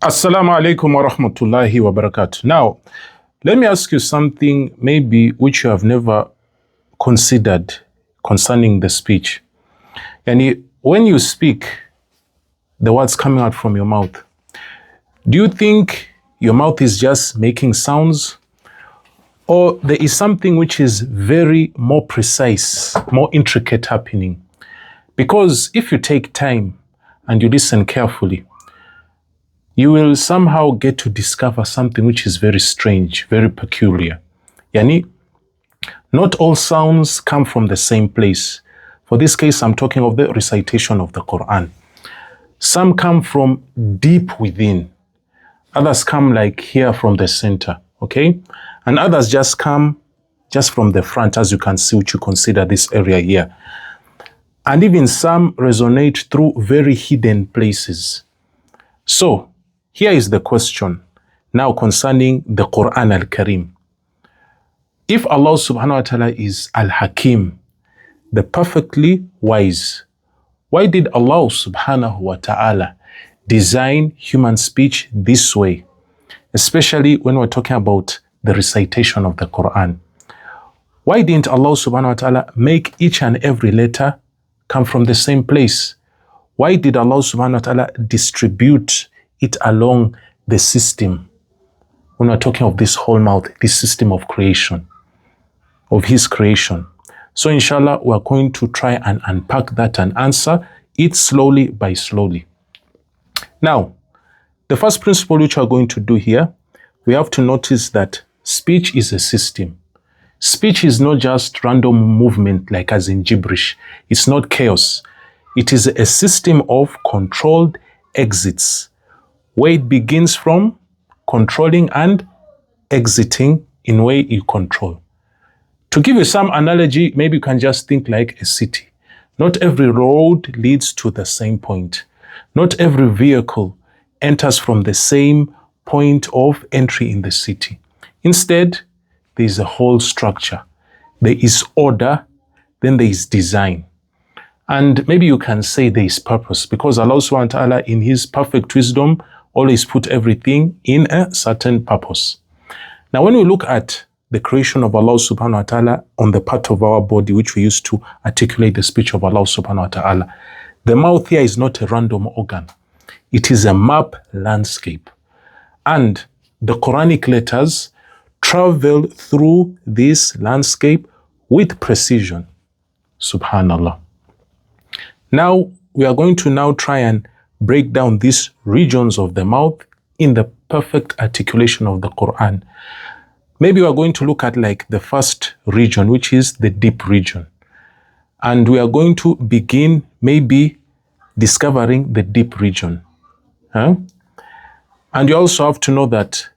Assalamu alaikum wa rahmatullahi wa barakatuh. Now, let me ask you something maybe which you have never considered concerning the speech. And when you speak, the words coming out from your mouth, do you think your mouth is just making sounds? Or there is something which is very more precise, more intricate happening? Because if you take time and you listen carefully, you will somehow get to discover something which is very strange, very peculiar. Yani, not all sounds come from the same place. For this case, I'm talking of the recitation of the Quran. Some come from deep within. Others come like here from the center, okay? And others just come just from the front, as you can see, which you consider this area here. And even some resonate through very hidden places. So, here is the question now concerning the Quran al-Karim. If Allah subhanahu wa ta'ala is al-Hakim, the perfectly wise, why did Allah subhanahu wa ta'ala design human speech this way? Especially when we're talking about the recitation of the Quran. Why didn't Allah subhanahu wa ta'ala make each and every letter come from the same place? Why did Allah subhanahu wa ta'ala distribute it along the system? When we're talking of this whole mouth, this system of creation, of His creation. So inshallah, we're going to try and unpack that and answer it slowly by slowly. Now, the first principle which we're going to do here, we have to notice that speech is a system. Speech is not just random movement like as in gibberish. It's not chaos. It is a system of controlled exits, where it begins from controlling and exiting in way you control. To give you some analogy, maybe you can just think like a city. Not every road leads to the same point. Not every vehicle enters from the same point of entry in the city. Instead, there is a whole structure. There is order, then there is design. And maybe you can say there is purpose, because Allah subhanahu wa ta'ala in His perfect wisdom always put everything in a certain purpose. Now, when we look at the creation of Allah subhanahu wa ta'ala on the part of our body, which we use to articulate the speech of Allah subhanahu wa ta'ala, the mouth here is not a random organ. It is a map landscape. And the Quranic letters travel through this landscape with precision. Subhanallah. Now, we are going to now try and break down these regions of the mouth in the perfect articulation of the Quran. Maybe we are going to look at like the first region, which is the deep region. And we are going to begin maybe discovering the deep region. And you also have to know that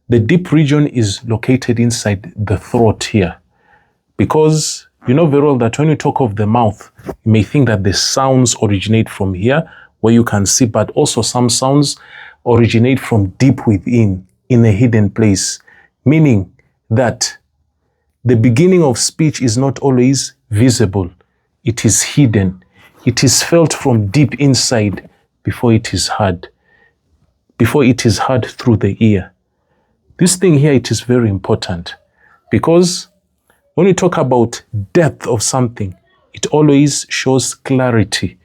the deep region is located inside the throat here. Because you know very well that when you talk of the mouth, you may think that the sounds originate from here, where you can see, but also some sounds originate from deep within, in a hidden place. Meaning that the beginning of speech is not always visible. It is hidden. It is felt from deep inside before it is heard. Before it is heard through the ear. This thing here, it is very important, because when we talk about depth of something, it always shows clarity.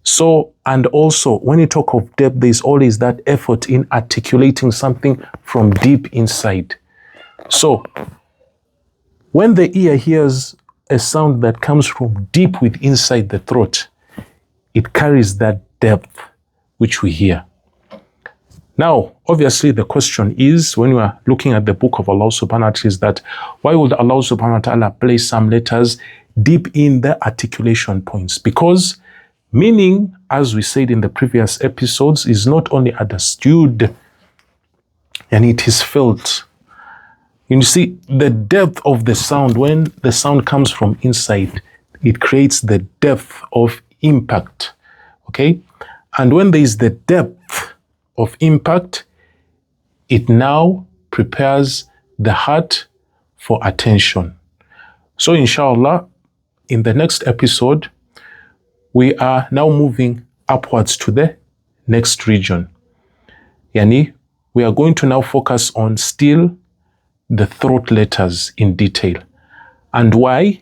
So, and also when you talk of depth, there is always that effort in articulating something from deep inside. So, when the ear hears a sound that comes from deep within inside the throat, it carries that depth which we hear. Now, obviously, the question is, when we are looking at the book of Allah subhanahu wa ta'ala, is that why would Allah subhanahu wa ta'ala place some letters deep in the articulation points? Because meaning, as we said in the previous episodes, is not only understood, and it is felt. You see, the depth of the sound, when the sound comes from inside, it creates the depth of impact. Okay? And when there is the depth of impact, it now prepares the heart for attention. So inshallah, in the next episode, we are now moving upwards to the next region. Yani, we are going to now focus on still the throat letters in detail and why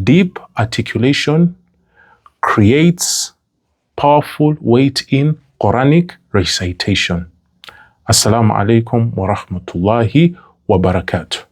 deep articulation creates powerful weight in Quranic recitation. Assalamu alaikum wa rahmatullahi wa barakatuh.